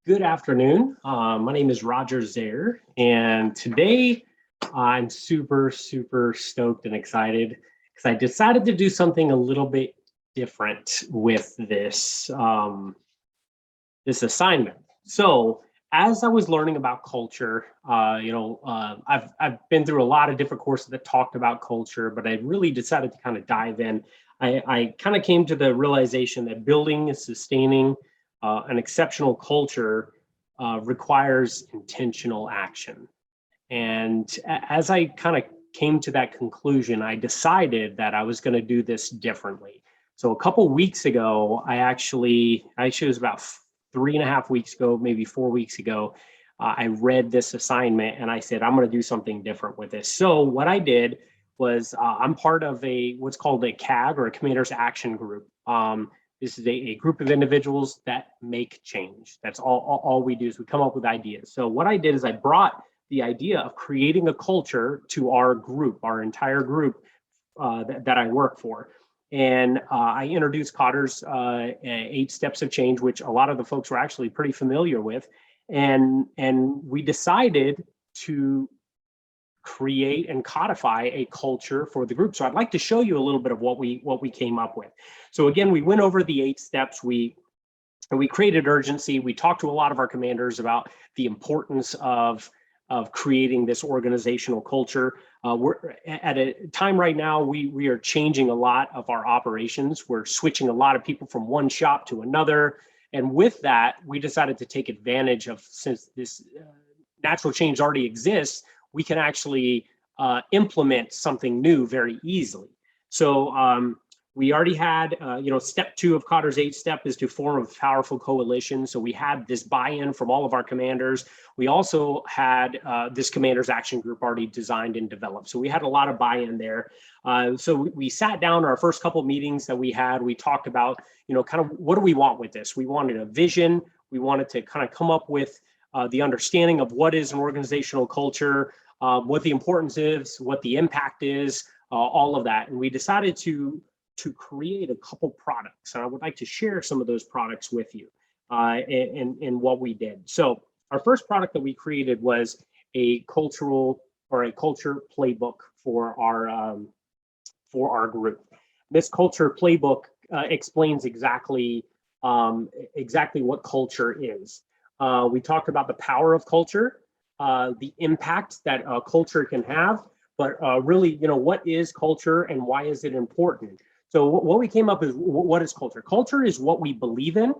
Good afternoon. My name is Roger Zaire, and today I'm super stoked and excited because I decided to do something a little bit different with this assignment. So, as I was learning about culture, I've been through a lot of different courses that talked about culture, but I really decided to kind of dive in. I kind of came to the realization that building and sustaining an exceptional culture requires intentional action. And as I kind of came to that conclusion, I decided that I was going to do this differently. So a couple weeks ago, actually it was about 3.5 weeks ago, maybe 4 weeks ago, I read this assignment and I said, I'm going to do something different with this. So what I did was I'm part of what's called a CAG, or a Commander's Action Group. This is a group of individuals that make change. That's all we do is we come up with ideas. So what I did is I brought the idea of creating a culture to our group, our entire group that I work for. And I introduced Kotter's 8 steps of change, which a lot of the folks were actually pretty familiar with. And we decided to create and codify a culture for the group. So I'd like to show you a little bit of what we came up with. So again, we went over the 8 steps. We created urgency. We talked to a lot of our commanders about the importance of creating this organizational culture. We're at a time right now, we are changing a lot of our operations. We're switching a lot of people from one shop to another. And with that, we decided to take advantage of, since this natural change already exists, we can actually implement something new very easily. So we already had, step 2 of Kotter's 8 step is to form a powerful coalition. So we had this buy-in from all of our commanders. We also had this Commander's Action Group already designed and developed. So we had a lot of buy-in there. So we sat down our first couple of meetings that we had. We talked about, kind of what do we want with this? We wanted a vision. We wanted to kind of come up with the understanding of what is an organizational culture, what the importance is, what the impact is, all of that. And we decided to create a couple products. And I would like to share some of those products with you in what we did. So our first product that we created was a culture playbook for our group. This culture playbook explains exactly what culture is. We talked about the power of culture, the impact that culture can have, but really, what is culture and why is it important? So what we came up with, what is culture? Culture is what we believe in,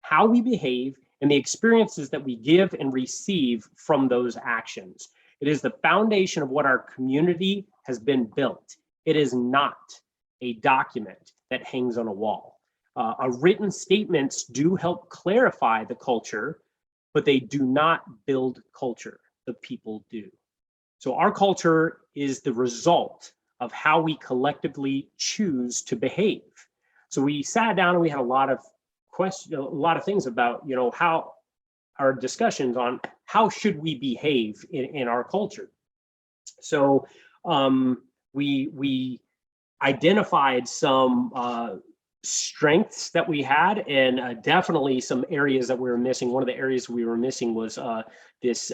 how we behave, and the experiences that we give and receive from those actions. It is the foundation of what our community has been built. It is not a document that hangs on a wall. Written statements do help clarify the culture, but they do not build culture. The people do. So our culture is the result of how we collectively choose to behave. So we sat down and we had a lot of questions, a lot of things about, how our discussions on how should we behave in our culture. So we identified some strengths that we had, and definitely some areas that we were missing. One of the areas we were missing was this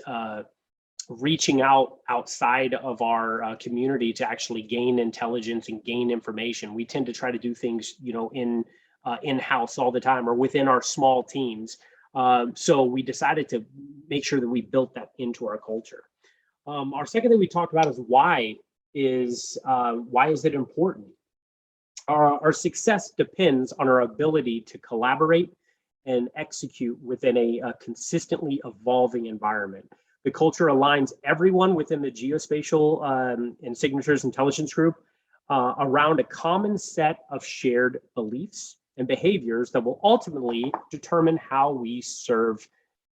reaching outside of our community to actually gain intelligence and gain information. We tend to try to do things, in-house all the time or within our small teams. So we decided to make sure that we built that into our culture. Our second thing we talked about is why is it important? Our success depends on our ability to collaborate and execute within a consistently evolving environment. The culture aligns everyone within the geospatial and signatures intelligence group around a common set of shared beliefs and behaviors that will ultimately determine how we serve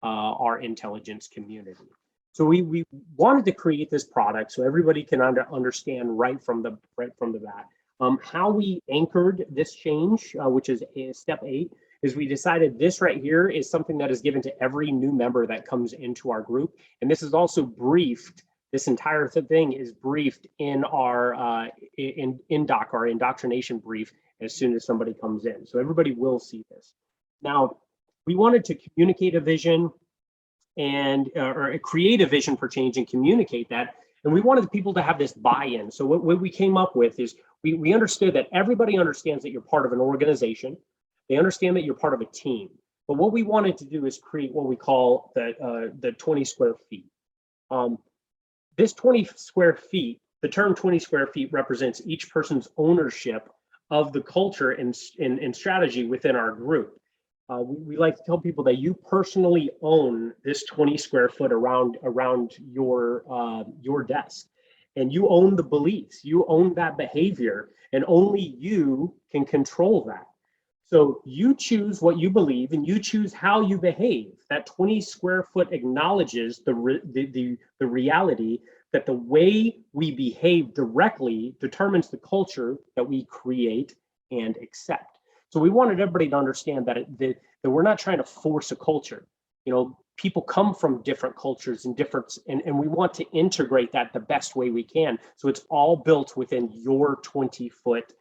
our intelligence community. So we wanted to create this product so everybody can understand right from the bat. How we anchored this change, which is step 8, is we decided this right here is something that is given to every new member that comes into our group. And this is also briefed, this entire thing is briefed in our INDOC, our indoctrination brief, as soon as somebody comes in. So everybody will see this. Now, We wanted to communicate a vision and or create a vision for change and communicate that. And we wanted people to have this buy-in. So what we came up with is we understood that everybody understands that you're part of an organization. They understand that you're part of a team. But what we wanted to do is create what we call the 20 square feet. This 20 square feet, the term 20 square feet represents each person's ownership of the culture and strategy within our group. We like to tell people that you personally own this 20 square foot around your desk, and you own the beliefs, you own that behavior, and only you can control that. So you choose what you believe, and you choose how you behave. That 20 square foot acknowledges the reality that the way we behave directly determines the culture that we create and accept. So we wanted everybody to understand that that we're not trying to force a culture. You know, people come from different cultures and and we want to integrate that the best way we can. So it's all built within your 20 foot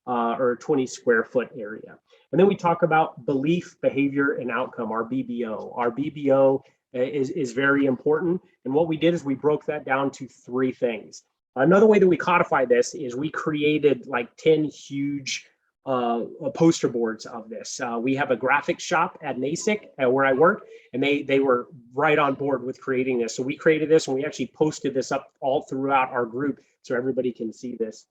or 20 square foot area. And then we talk about belief, behavior, and outcome, our BBO. Our BBO is very important. And what we did is we broke that down to 3 things. Another way that we codify this is we created like 10 huge poster boards of this. We have a graphic shop at NASIC where I work, and they were right on board with creating this. So we created this, and we actually posted this up all throughout our group so everybody can see this.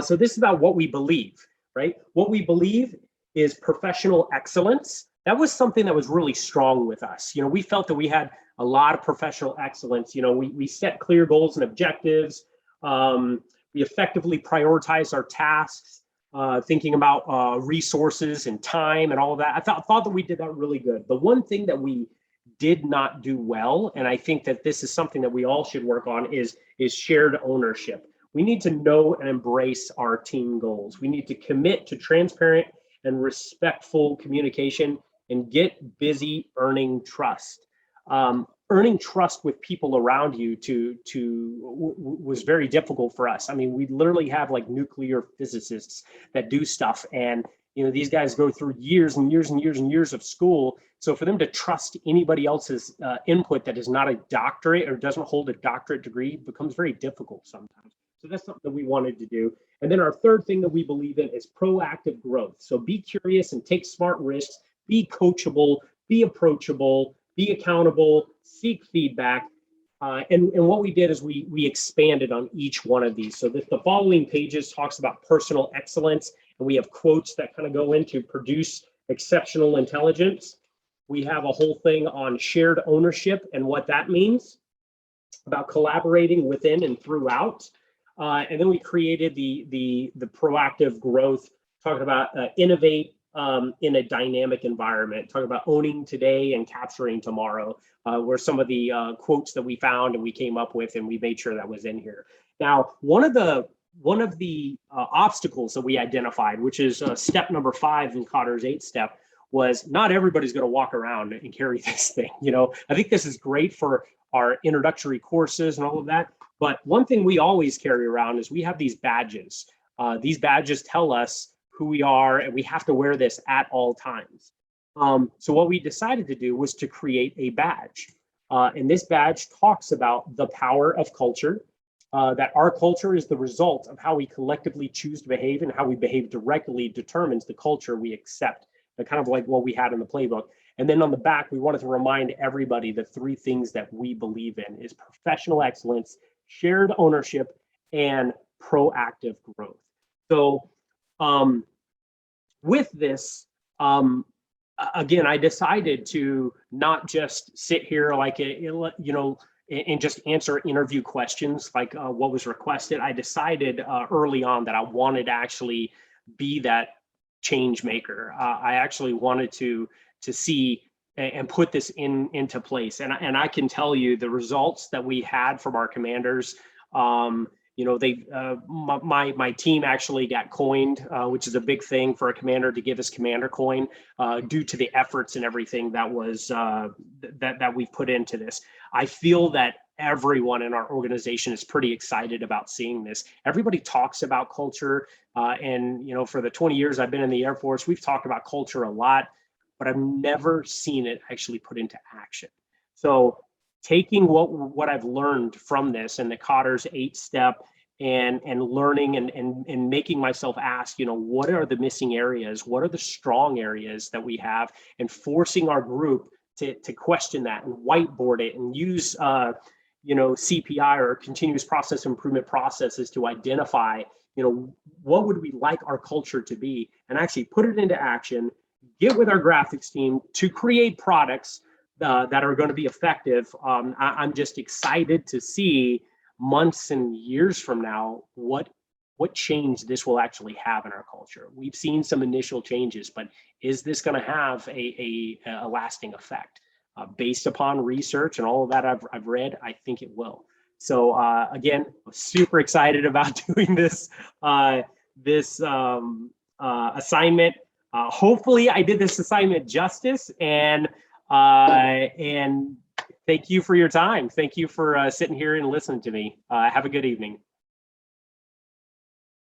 So this is about what we believe, right? What we believe is professional excellence. That was something that was really strong with us. You know, we felt that we had a lot of professional excellence. You know, we set clear goals and objectives. We effectively prioritized our tasks, thinking about resources and time and all of that. I thought that we did that really good. The one thing that we did not do well, and I think that this is something that we all should work on, is shared ownership. We need to know and embrace our team goals. We need to commit to transparent and respectful communication and get busy earning trust. Earning trust with people around you was very difficult for us. I mean, we literally have like nuclear physicists that do stuff, and you know, these guys go through years and years and years and years of school. So for them to trust anybody else's input that is not a doctorate or doesn't hold a doctorate degree becomes very difficult sometimes. So that's something that we wanted to do. And then our third thing that we believe in is proactive growth. So be curious and take smart risks, be coachable, be approachable, be accountable, seek feedback. And what we did is we expanded on each one of these. So the following pages talks about personal excellence, and we have quotes that kind of go into produce exceptional intelligence. We have a whole thing on shared ownership and what that means, about collaborating within and throughout. And then we created the proactive growth, talking about innovate in a dynamic environment, talking about owning today and capturing tomorrow, were some of the quotes that we found and we came up with, and we made sure that was in here. Now, one of the obstacles that we identified, which is step number 5 in Kotter's 8 step, was not everybody's going to walk around and carry this thing. You know, I think this is great for our introductory courses and all of that. But one thing we always carry around is we have these badges. These badges tell us who we are, and we have to wear this at all times. So what we decided to do was to create a badge. And this badge talks about the power of culture, that our culture is the result of how we collectively choose to behave, and how we behave directly determines the culture we accept, kind of like what we had in the playbook. And then on the back, we wanted to remind everybody the 3 things that we believe in is professional excellence, shared ownership, and proactive growth. So with this, again, I decided to not just sit here like, and just answer interview questions like what was requested. I decided early on that I wanted to actually be that change maker. I actually wanted to see and put this into place. And I can tell you the results that we had from our commanders. You know, my team actually got coined, which is a big thing for a commander to give his commander coin, due to the efforts and everything that was that we've put into this. I feel that everyone in our organization is pretty excited about seeing this. Everybody talks about culture, and you know, for the 20 years I've been in the Air Force, we've talked about culture a lot. but I've never seen it actually put into action. So taking what I've learned from this and the Kotter's 8-step and learning and making myself ask, what are the missing areas? What are the strong areas that we have? And forcing our group to question that and whiteboard it and use CPI or continuous process improvement processes to identify, what would we like our culture to be, and actually put it into action, get with our graphics team to create products that are going to be effective. I'm just excited to see months and years from now what change this will actually have in our culture. We've seen some initial changes, but is this going to have a lasting effect? Based upon research and all of that I've read, I think it will. So again, super excited about doing this assignment. Hopefully, I did this assignment justice, and thank you for your time. Thank you for sitting here and listening to me. Have a good evening.